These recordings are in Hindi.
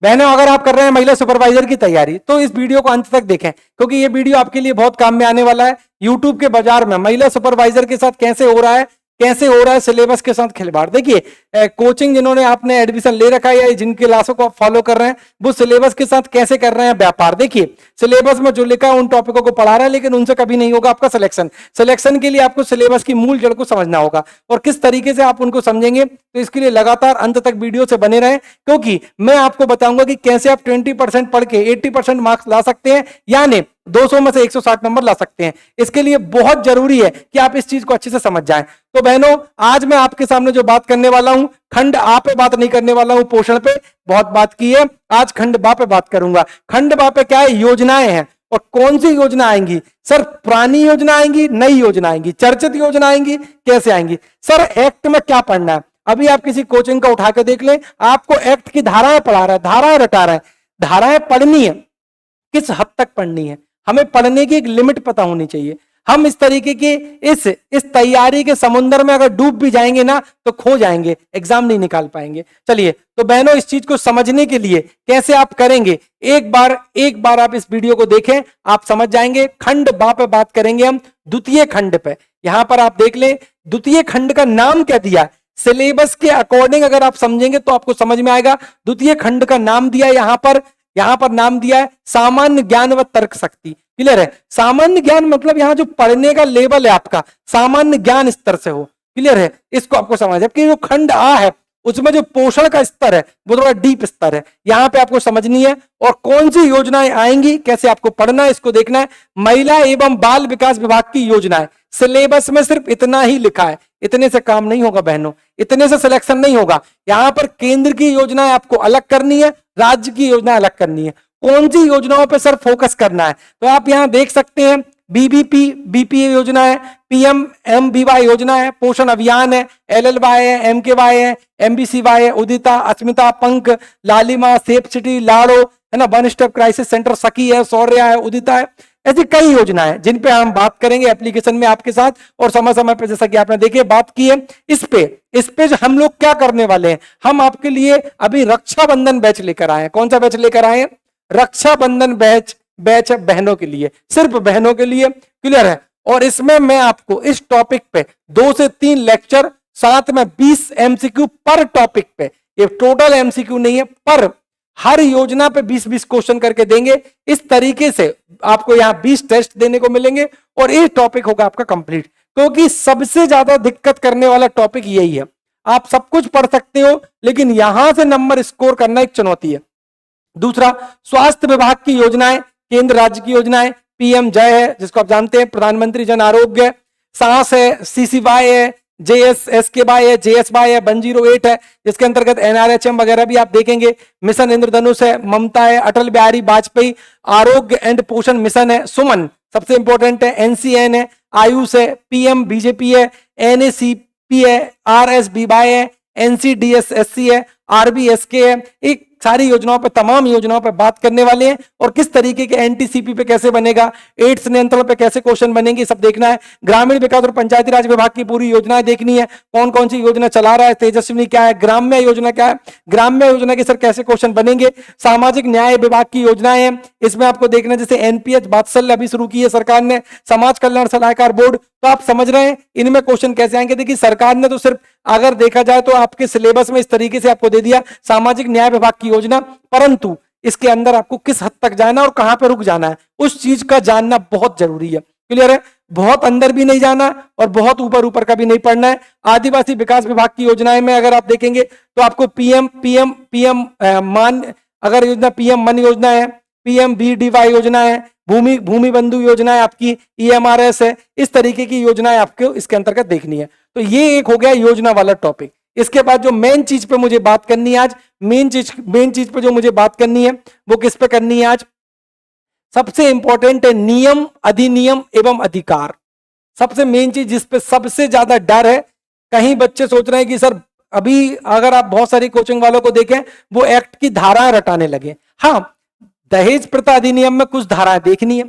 बहनों, अगर आप कर रहे हैं महिला सुपरवाइजर की तैयारी तो इस वीडियो को अंत तक देखें, क्योंकि ये वीडियो आपके लिए बहुत काम में आने वाला है। यूट्यूब के बाजार में महिला सुपरवाइजर के साथ कैसे हो रहा है, कैसे हो रहा है सिलेबस के साथ खिलवाड़। देखिए, कोचिंग जिन्होंने आपने एडमिशन ले रखा है या जिनके क्लासों को आप फॉलो कर रहे हैं, वो सिलेबस के साथ कैसे कर रहे हैं व्यापार। देखिए, सिलेबस में जो लिखा है उन टॉपिकों को पढ़ा रहा है, लेकिन उनसे कभी नहीं होगा आपका सिलेक्शन। सिलेक्शन के लिए आपको सिलेबस की मूल जड़ को समझना होगा, और किस तरीके से आप उनको समझेंगे, तो इसके लिए लगातार अंत तक वीडियो से बने रहें, क्योंकि मैं आपको बताऊंगा कि कैसे आप 20% पढ़ के 80% मार्क्स ला सकते हैं, यानी 200 में से 160 नंबर ला सकते हैं। इसके लिए बहुत जरूरी है कि आप इस चीज को अच्छे से समझ जाएं। तो बहनों, आज मैं आपके सामने जो बात करने वाला हूं, खंड आ पे बात नहीं करने वाला हूं, पोषण पे बहुत बात की है, आज खंड बा पे बात करूंगा। खंड बा पे क्या है, योजनाएं हैं। और कौन सी योजना आएंगी सर? पुरानी योजना आएंगी, नई योजना आएंगी, चर्चित योजना आएंगी, कैसे आएंगी सर? एक्ट में क्या पढ़ना है, अभी आप किसी कोचिंग का उठा के देख लें, आपको एक्ट की धाराएं पढ़ा रहा है, धाराएं रटा रहा है। धाराएं पढ़नी है, किस हद तक पढ़नी है, हमें पढ़ने की एक लिमिट पता होनी चाहिए। हम इस तरीके की इस तैयारी के समुद्र में अगर डूब भी जाएंगे ना, तो खो जाएंगे, एग्जाम नहीं निकाल पाएंगे। चलिए, तो बहनों, इस चीज को समझने के लिए कैसे आप करेंगे, एक बार आप इस वीडियो को देखें, आप समझ जाएंगे। खंड बा पे बात करेंगे हम, द्वितीय खंड पे। यहां पर आप देख लें, द्वितीय खंड का नाम क्या दिया है, सिलेबस के अकॉर्डिंग अगर आप समझेंगे तो आपको समझ में आएगा। द्वितीय खंड का नाम दिया यहां पर नाम दिया है सामान्य ज्ञान व तर्क शक्ति। क्लियर है? सामान्य ज्ञान मतलब यहां जो पढ़ने का लेवल है आपका, सामान्य ज्ञान स्तर से हो। क्लियर है? इसको आपको समझ, जबकि जो खंड आ है उसमें जो पोषण का स्तर है वो थोड़ा डीप स्तर है, यहां पे आपको समझनी है। और कौन सी योजनाएं आएंगी, कैसे आपको पढ़ना है, इसको देखना है। महिला एवं बाल विकास विभाग की योजनाएं, सिलेबस में सिर्फ इतना ही लिखा है, इतने से काम नहीं होगा बहनों, इतने से सिलेक्शन नहीं होगा। यहां पर केंद्र की योजनाएं आपको अलग करनी है, राज्य की योजना अलग करनी है। कौन सी योजनाओं पर सर फोकस करना है, तो आप यहां देख सकते हैं, बीबीपी बीपीए योजना है, पीएमएमबीवाई योजना है, पोषण अभियान है, एलएलवाई है, एमकेवाई है, एमबीसीवाई है, उदिता, अस्मिता, पंख, लालिमा, सेफ सिटी, लाड़ो है ना, वन स्टॉप क्राइसिस सेंटर, सखी है, शौर्य है, उदिता है। ऐसी कई योजनाएं जिन पे हम बात करेंगे एप्लीकेशन में आपके साथ, और समय समय पे जैसा कि आपने देखिए बात की है। इस पे जो हम लोग क्या करने वाले हैं, हम आपके लिए अभी रक्षाबंधन बैच लेकर आए हैं। कौन सा बैच लेकर आए हैं? रक्षाबंधन बैच है बहनों के लिए, सिर्फ बहनों के लिए। क्लियर है? और इसमें मैं आपको इस टॉपिक पे 2 से 3 लेक्चर, साथ में 20 एमसीक्यू पर टॉपिक पे, ये टोटल एमसीक्यू नहीं है, पर हर योजना पे 20-20 क्वेश्चन करके देंगे। इस तरीके से आपको यहां 20 टेस्ट देने को मिलेंगे, और ये टॉपिक होगा आपका कंप्लीट, क्योंकि सबसे ज्यादा दिक्कत करने वाला टॉपिक यही है। आप सब कुछ पढ़ सकते हो, लेकिन यहां से नंबर स्कोर करना एक चुनौती है। दूसरा, स्वास्थ्य विभाग की योजनाएं, केंद्र राज्य की योजनाएं, पीएम जय है जिसको आप जानते हैं, प्रधानमंत्री जन आरोग्य, सांस है, सीसीवाई है, जेएसएसकेवाई है, जेएसवाई है, 108 है जिसके अंतर्गत एनआरएचएम वगैरह भी आप देखेंगे, मिशन इंद्रधनुष है, ममता है, अटल बिहारी वाजपेयी आरोग्य एंड पोषण मिशन है, सुमन सबसे इंपॉर्टेंट है, एनसीएन है, आयुष है, पीएम बीजेपी है, एनएसीपी है, आरएसबीवाई है, एनसीडीएसएससी है, आरबीएसके है। एक सारी योजनाओं पर, तमाम योजनाओं पर बात करने वाले हैं, और किस तरीके के एनटीसीपी पे कैसे बनेगा, एड्स नियंत्रण पे कैसे क्वेश्चन बनेंगे, सब देखना है। ग्रामीण विकास और पंचायती राज विभाग की पूरी योजनाएं देखनी है, कौन कौन सी योजना चला रहा है, तेजस्विनी क्या है, ग्राम्य योजना क्या है, ग्राम्य योजना के सर कैसे क्वेश्चन बनेंगे। सामाजिक न्याय विभाग की योजनाएं हैं, इसमें आपको देखना है, जैसे एनपीएच वात्सल्य अभी शुरू की है सरकार ने, समाज कल्याण सलाहकार बोर्ड, तो आप समझ रहे हैं इनमें क्वेश्चन कैसे आएंगे। देखिए, सरकार ने तो सिर्फ अगर देखा जाए तो आपके सिलेबस में इस तरीके से आपको दे दिया सामाजिक न्याय विभाग की योजना, परंतु इसके अंदर आपको किस हद तक जाना है और कहां पे रुक जाना है, उस चीज का जानना बहुत जरूरी है। क्लियर है? बहुत अंदर भी नहीं जाना और बहुत ऊपर ऊपर का भी नहीं पढ़ना है। आदिवासी विकास विभाग की योजनाएं में अगर आप देखेंगे तो आपको पीएम मान अगर योजना, पीएम मन योजना है, पीएम बीडीवाई योजना है, भूमि बंधु योजना है, आपकी ईएमआरएस है, इस तरीके की योजनाएं आपको इसके अंतर्गत देखनी है। तो ये एक हो गया योजना वाला टॉपिक। इसके बाद जो मेन चीज पे मुझे बात करनी है आज, मेन चीज पे जो मुझे बात करनी है वो किस पे करनी है आज? सबसे इंपॉर्टेंट है नियम, अधिनियम एवं अधिकार। सबसे मेन चीज जिस पे सबसे ज्यादा डर है, कहीं बच्चे सोच रहे हैं कि सर, अभी अगर आप बहुत सारी कोचिंग वालों को देखें, वो एक्ट की धाराएं रटाने लगे। हाँ, दहेज प्रथा अधिनियम में कुछ धाराएं देखनी है।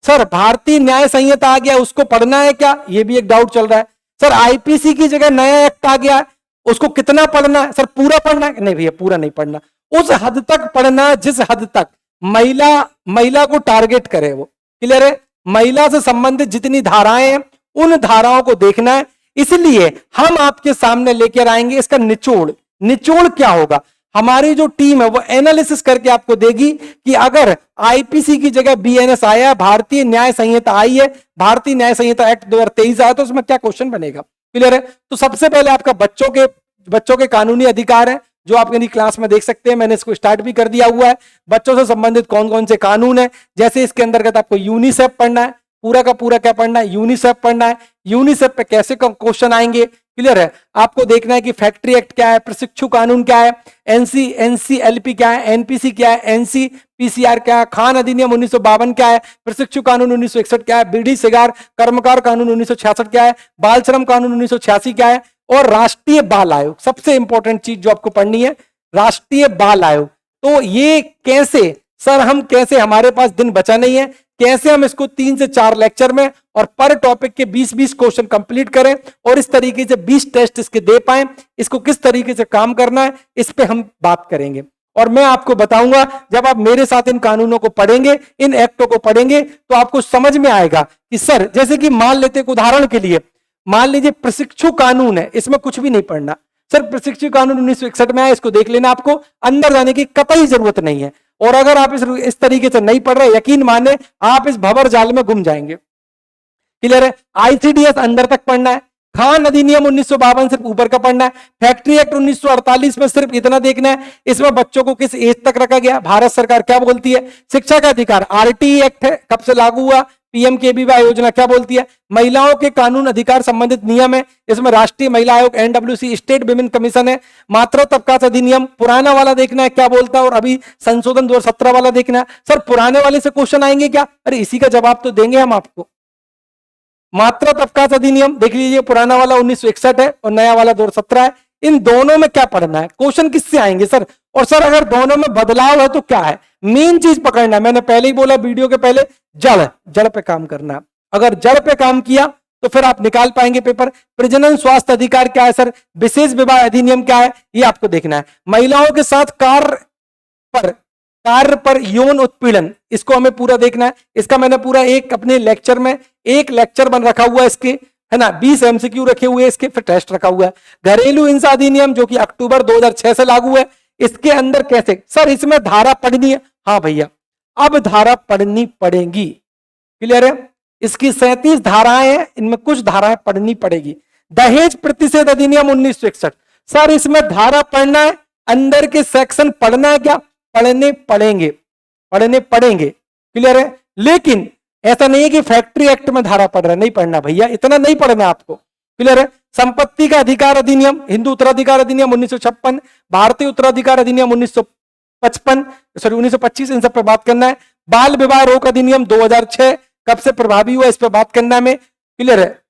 सर, भारतीय न्याय संहिता आ गया, उसको पढ़ना है क्या, ये भी एक डाउट चल रहा है। सर, आईपीसी की जगह नया एक्ट आ गया, उसको कितना पढ़ना है? सर, पूरा पढ़ना है? नहीं भैया, पूरा नहीं पढ़ना, उस हद तक पढ़ना जिस हद तक महिला को टारगेट करे वो। क्लियर है? महिला से संबंधित जितनी धाराएं हैं उन धाराओं को देखना है। इसलिए हम आपके सामने लेकर आएंगे इसका निचोड़ क्या होगा। हमारी जो टीम है वो एनालिसिस करके आपको देगी कि अगर आईपीसी की जगह बीएनएस आया, भारतीय न्याय संहिता आई है, भारतीय न्याय संहिता एक्ट 2023 आया, तो उसमें क्या क्वेश्चन बनेगा। क्लियर है? तो सबसे पहले आपका बच्चों के कानूनी अधिकार है जो आप मेरी क्लास में देख सकते हैं। मैंने इसको स्टार्ट भी कर दिया हुआ है। बच्चों से संबंधित कौन कौन से कानून है, जैसे इसके अंतर्गत आपको यूनिसेफ पढ़ना है, पूरा का पूरा क्या पढ़ना है, यूनिसेफ पढ़ना है। यूनिसेफ पे कैसे क्वेश्चन आएंगे, क्लियर है? आपको देखना है कि फैक्ट्री एक्ट क्या है, प्रशिक्षु कानून क्या है, एनसीएलपी क्या है, एनपीसी क्या है, एनसीपीसीआर क्या है, खान अधिनियम 1952 क्या है, प्रशिक्षु कानून 1961 क्या है, बीड़ी सिगार कर्मकार कानून 1966 क्या है, बाल श्रम कानून 1986 क्या है, और राष्ट्रीय बाल आयोग। सबसे इंपॉर्टेंट चीज जो आपको पढ़नी है, राष्ट्रीय बाल आयोग। तो ये कैसे सर, हम कैसे, हमारे पास दिन बचा नहीं है, कैसे हम इसको 3 से 4 लेक्चर में और पर टॉपिक के 20-20 क्वेश्चन कंप्लीट करें और इस तरीके से 20 टेस्ट इसके दे पाए, इसको किस तरीके से काम करना है, इस पे हम बात करेंगे। और मैं आपको बताऊंगा, जब आप मेरे साथ इन कानूनों को पढ़ेंगे, इन एक्टों को पढ़ेंगे, तो आपको समझ में आएगा कि सर, जैसे कि मान लेते हैं उदाहरण के लिए, मान लीजिए प्रशिक्षु कानून है, इसमें कुछ भी नहीं पढ़ना सर, प्रशिक्षु कानून 1961 में आया, इसको देख लेना, आपको अंदर जाने की कतई जरूरत नहीं है। और अगर आप इस तरीके से नहीं पढ़ रहे, यकीन माने आप इस भंवर जाल में गुम जाएंगे। क्लियर है? आईसीडीएस अंदर तक पढ़ना है, खान अधिनियम 1952 सिर्फ ऊपर का पढ़ना है, फैक्ट्री एक्ट 1948 में सिर्फ इतना देखना है, इसमें बच्चों को किस एज तक रखा गया, भारत सरकार क्या बोलती है, शिक्षा का अधिकार आरटीई एक्ट है, कब से लागू हुआ, पीएमकेवीवाई योजना क्या बोलती है, महिलाओं के कानून अधिकार संबंधित नियम है, इसमें राष्ट्रीय महिला आयोग एनडब्ल्यूसी, स्टेट विमेन कमीशन है, मातृत्व अवकाश अधिनियम पुराना वाला देखना है क्या बोलता है, और अभी संशोधन 2017 वाला देखना है। सर पुराने वाले से क्वेश्चन आएंगे क्या? अरे इसी का जवाब तो देंगे हम आपको। मातृत्व अवकाश अधिनियम देख लीजिए, पुराना वाला 1961 है और नया वाला 2017 है। इन दोनों में क्या पढ़ना है, क्वेश्चन किससे आएंगे सर? और सर अगर दोनों में बदलाव है तो क्या है, मेन चीज पकड़ना है। मैंने पहले ही बोला वीडियो के पहले, जड़ पे काम करना है। अगर जड़ पे काम किया तो फिर आप निकाल पाएंगे पेपर। प्रजनन स्वास्थ्य अधिकार क्या है सर, विशेष विवाह अधिनियम क्या है, ये आपको देखना है। महिलाओं के साथ कार्य पर यौन उत्पीड़न, इसको हमें पूरा देखना है। इसका मैंने पूरा एक अपने लेक्चर में एक लेक्चर बन रखा हुआ है इसके, है ना, 20 एमसीक्यू रखे हुए इसके, फिर टेस्ट रखा हुआ है। घरेलू हिंसा अधिनियम जो कि अक्टूबर 2006 से लागू है, इसके अंदर कैसे सर, इसमें धारा पढ़नी है। हाँ भैया, अब धारा पढ़नी पड़ेगी। क्लियर है? इसकी 37 धाराएं हैं, इनमें कुछ धाराएं पढ़नी पड़ेगी। दहेज प्रतिषेध अधिनियम 1961, सर इसमें धारा पढ़ना है, अंदर के सेक्शन पढ़ना है क्या? पढ़ने पड़ेंगे। क्लियर है? लेकिन ऐसा नहीं है कि फैक्ट्री एक्ट में धारा पढ़ रहा है, नहीं पढ़ना भैया, इतना नहीं पढ़ना आपको। क्लियर है? संपत्ति का अधिकार अधिनियम, हिंदू उत्तराधिकार अधिनियम 1956, भारतीय उत्तराधिकार अधिनियम 1925, इन सब पे बात करना है। बाल विवाह रोक अधिनियम 2006 कब से प्रभावी हुआ, इस पे बात करना है हमें। क्लियर है?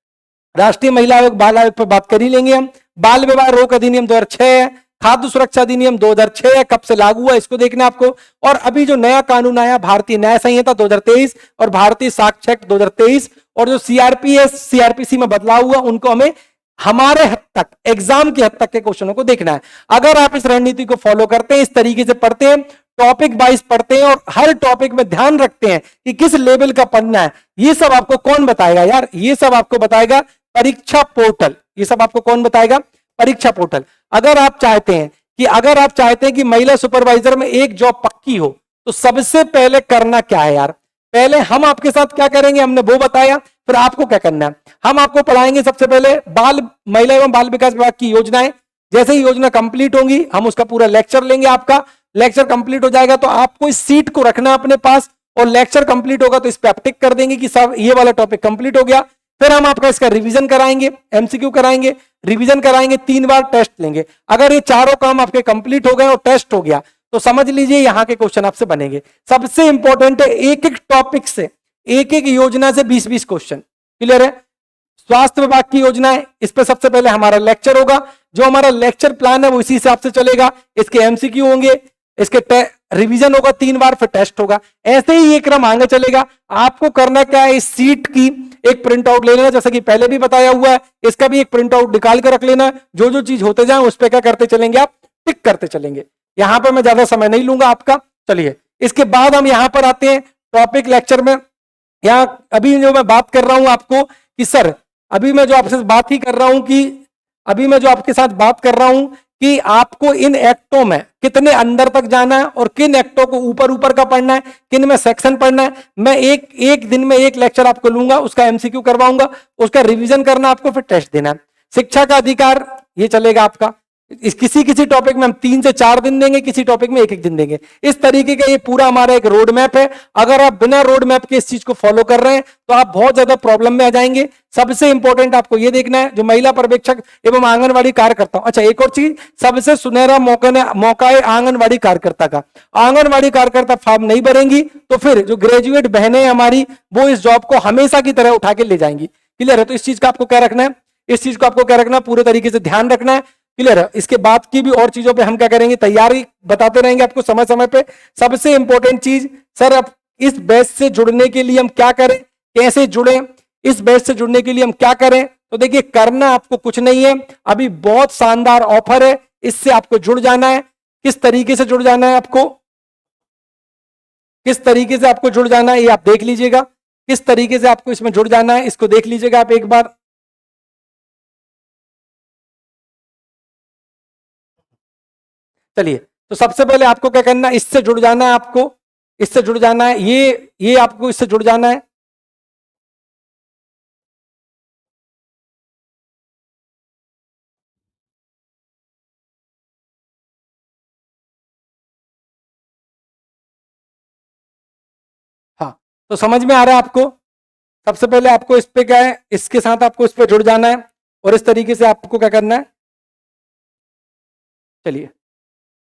राष्ट्रीय महिला आयोग बाल आयोग पे बात कर ही लेंगे हम। बाल विवाह रोक अधिनियम 2006 है। खाद्य सुरक्षा अधिनियम 2006 है, कब से लागू हुआ, इसको देखना आपको। और अभी जो नया कानून आया, भारतीय न्याय संहिता 2023 और भारतीय साक्ष्य एक्ट 2023, और जो सीआरपीएस सीआरपीसी में बदलाव हुआ, उनको हमें हमारे हद तक, एग्जाम की हद तक के क्वेश्चनों को देखना है। अगर आप इस रणनीति को फॉलो करते हैं, इस तरीके से पढ़ते हैं, टॉपिक वाइज पढ़ते हैं और हर टॉपिक में ध्यान रखते हैं कि किस लेवल का पढ़ना है, ये सब आपको कौन बताएगा यार? ये सब आपको बताएगा परीक्षा पोर्टल। ये सब आपको कौन बताएगा? परीक्षा पोर्टल। अगर आप चाहते हैं कि महिला सुपरवाइजर में एक जॉब पक्की हो, तो सबसे पहले करना क्या है यार? पहले हम आपके साथ क्या करेंगे, हमने वो बताया, फिर आपको क्या करना है। हम आपको पढ़ाएंगे सबसे पहले महिला एवं बाल विकास विभाग की योजनाएं। जैसे ही योजना कंप्लीट होंगी, हम उसका पूरा लेक्चर लेंगे। आपका लेक्चर कंप्लीट हो जाएगा तो आपको इस सीट को रखना अपने पास, और लेक्चर कंप्लीट होगा तो इस पे आप टिक कर देंगे कि सब ये वाला टॉपिक कंप्लीट हो गया। फिर हम आपका इसका रिवीजन कराएंगे, एमसीक्यू कराएंगे, रिवीजन कराएंगे, 3 बार टेस्ट लेंगे। अगर ये चारों काम आपके कंप्लीट हो गए और टेस्ट हो गया, तो समझ लीजिए यहां के क्वेश्चन आपसे बनेंगे। सबसे इंपॉर्टेंट है, एक एक टॉपिक से, एक एक योजना से 20-20 क्वेश्चन। क्लियर है? स्वास्थ्य विभाग की योजना है, इस पर सबसे पहले हमारा लेक्चर होगा। जो हमारा लेक्चर प्लान है वो इसी हिसाब से चलेगा। इसके एमसीक्यू होंगे, इसके रिवीजन होगा 3 बार, फिर टेस्ट होगा। ऐसे ही ये क्रम आगे चलेगा। आपको करना क्या है, इस सीट की एक प्रिंट आउट ले लेना, जैसा कि पहले भी बताया हुआ है। इसका भी एक प्रिंट आउट निकाल कर रख लेना। जो जो चीज होते जाए उस पर क्या करते चलेंगे आप, टिक करते चलेंगे। यहां पर मैं ज्यादा समय नहीं लूंगा आपका। चलिए इसके बाद हम यहां पर आते हैं टॉपिक लेक्चर में। यहां अभी जो मैं बात कर रहा हूं आपको कि सर अभी मैं जो आपसे बात ही कर रहा हूं कि अभी मैं जो आपके साथ बात कर रहा हूं कि आपको इन एक्टों में कितने अंदर तक जाना है और किन एक्टों को ऊपर ऊपर का पढ़ना है, किन में सेक्शन पढ़ना है। मैं एक दिन में एक लेक्चर आपको लूंगा, उसका एमसीक्यू करवाऊंगा, उसका रिवीजन करना आपको, फिर टेस्ट देना है। शिक्षा का अधिकार ये चलेगा आपका। किसी किसी टॉपिक में हम 3 से 4 दिन देंगे, किसी टॉपिक में 1 दिन देंगे। इस तरीके का ये पूरा हमारा एक रोड मैप है। अगर आप बिना रोड मैप के इस चीज को फॉलो कर रहे हैं तो आप बहुत ज्यादा प्रॉब्लम में आ जाएंगे। सबसे इंपॉर्टेंट आपको ये देखना है जो महिला पर्यवेक्षक एवं आंगनवाड़ी कार्यकर्ता। अच्छा एक और चीज, सबसे सुनहरा मौका है आंगनवाड़ी कार्यकर्ता का। आंगनवाड़ी कार्यकर्ता फॉर्म नहीं भरेंगी तो फिर जो ग्रेजुएट बहनें हमारी वो इस जॉब को हमेशा की तरह उठा के ले जाएंगी। क्लियर है? तो इस चीज का आपको क्या रखना है, इस चीज को आपको क्या रखना है, पूरे तरीके से ध्यान रखना है। क्लियर है? इसके बाद की भी और चीजों पे हम क्या करेंगे, तैयारी बताते रहेंगे आपको समय समय पे। सबसे इंपॉर्टेंट चीज सर, अब इस बैच से जुड़ने के लिए हम क्या करें, कैसे जुड़े, इस बैच से जुड़ने के लिए हम क्या करें। तो देखिए करना आपको कुछ नहीं है, अभी बहुत शानदार ऑफर है, इससे आपको जुड़ जाना है। किस तरीके से जुड़ जाना है आपको, किस तरीके से आपको जुड़ जाना है ये आप देख लीजिएगा। किस तरीके से आपको इसमें जुड़ जाना है इसको देख लीजिएगा आप एक बार। चलिए तो सबसे पहले आपको क्या करना है, इससे जुड़ जाना है, आपको इससे जुड़ जाना है, ये आपको इससे जुड़ जाना है। हाँ तो समझ में आ रहा है आपको। सबसे पहले आपको इस पे क्या है, इसके साथ आपको इस पे जुड़ जाना है और इस तरीके से आपको क्या करना है। चलिए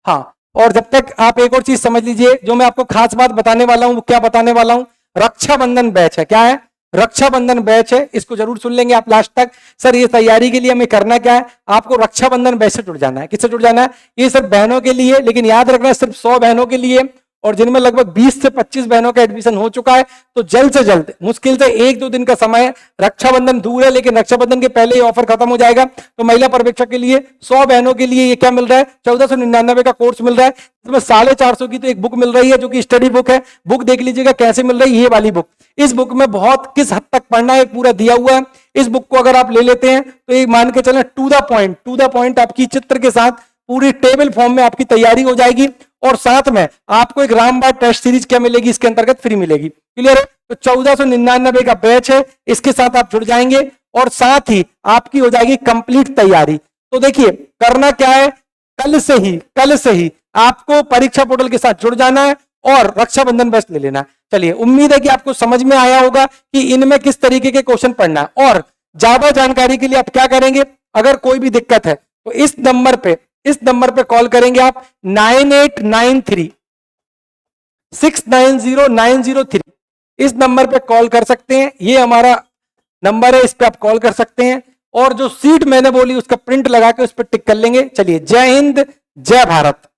हाँ, और जब तक आप एक और चीज समझ लीजिए, जो मैं आपको खास बात बताने वाला हूं वो क्या बताने वाला हूं, रक्षाबंधन बैच है। क्या है? रक्षाबंधन बैच है, इसको जरूर सुन लेंगे आप लास्ट तक। सर ये तैयारी के लिए हमें करना क्या है, आपको रक्षाबंधन बैच से जुड़ जाना है। किससे जुड़ जाना है? ये सिर्फ बहनों के लिए, लेकिन याद रखना सिर्फ 100 बहनों के लिए, और जिनमें लगभग 20 से 25 बहनों का एडमिशन हो चुका है। तो जल्द से जल्द, मुश्किल से 1-2 दिन का समय है, रक्षाबंधन दूर है लेकिन रक्षाबंधन के पहले ही ऑफर खत्म हो जाएगा। तो महिला पर्यवेक्षक के लिए 100 बहनों के लिए ये क्या मिल रहा है, 1499 का कोर्स मिल रहा है। इसमें 450 की तो एक बुक मिल रही है जो कि स्टडी बुक है। बुक देख लीजिएगा कैसे मिल रही है, ये वाली बुक। इस बुक में बहुत किस हद तक पढ़ना है पूरा दिया हुआ है। इस बुक को अगर आप ले लेते हैं तो एक मान के चलें टू द पॉइंट आपकी चित्र के साथ पूरी टेबल फॉर्म में आपकी तैयारी हो जाएगी। और साथ में आपको एक रामबाण टेस्ट सीरीज क्या मिलेगी, इसके अंतर्गत फ्री मिलेगी। क्लियर है? तो 1499 का बैच है, इसके साथ आप जुड़ जाएंगे और साथ ही आपकी हो जाएगी कंप्लीट तैयारी। तो देखिए करना क्या है, कल से ही आपको परीक्षा पोर्टल के साथ जुड़ जाना है और रक्षाबंधन बैच ले लेना है। चलिए उम्मीद है कि आपको समझ में आया होगा कि इनमें किस तरीके के क्वेश्चन पढ़ना है। और ज्यादा जानकारी के लिए आप क्या करेंगे, अगर कोई भी दिक्कत है तो इस नंबर पे कॉल करेंगे आप 9893 690903। इस नंबर पे कॉल कर सकते हैं, ये हमारा नंबर है, इस पे आप कॉल कर सकते हैं। और जो सीट मैंने बोली उसका प्रिंट लगा के उस पर टिक कर लेंगे। चलिए जय हिंद, जय भारत।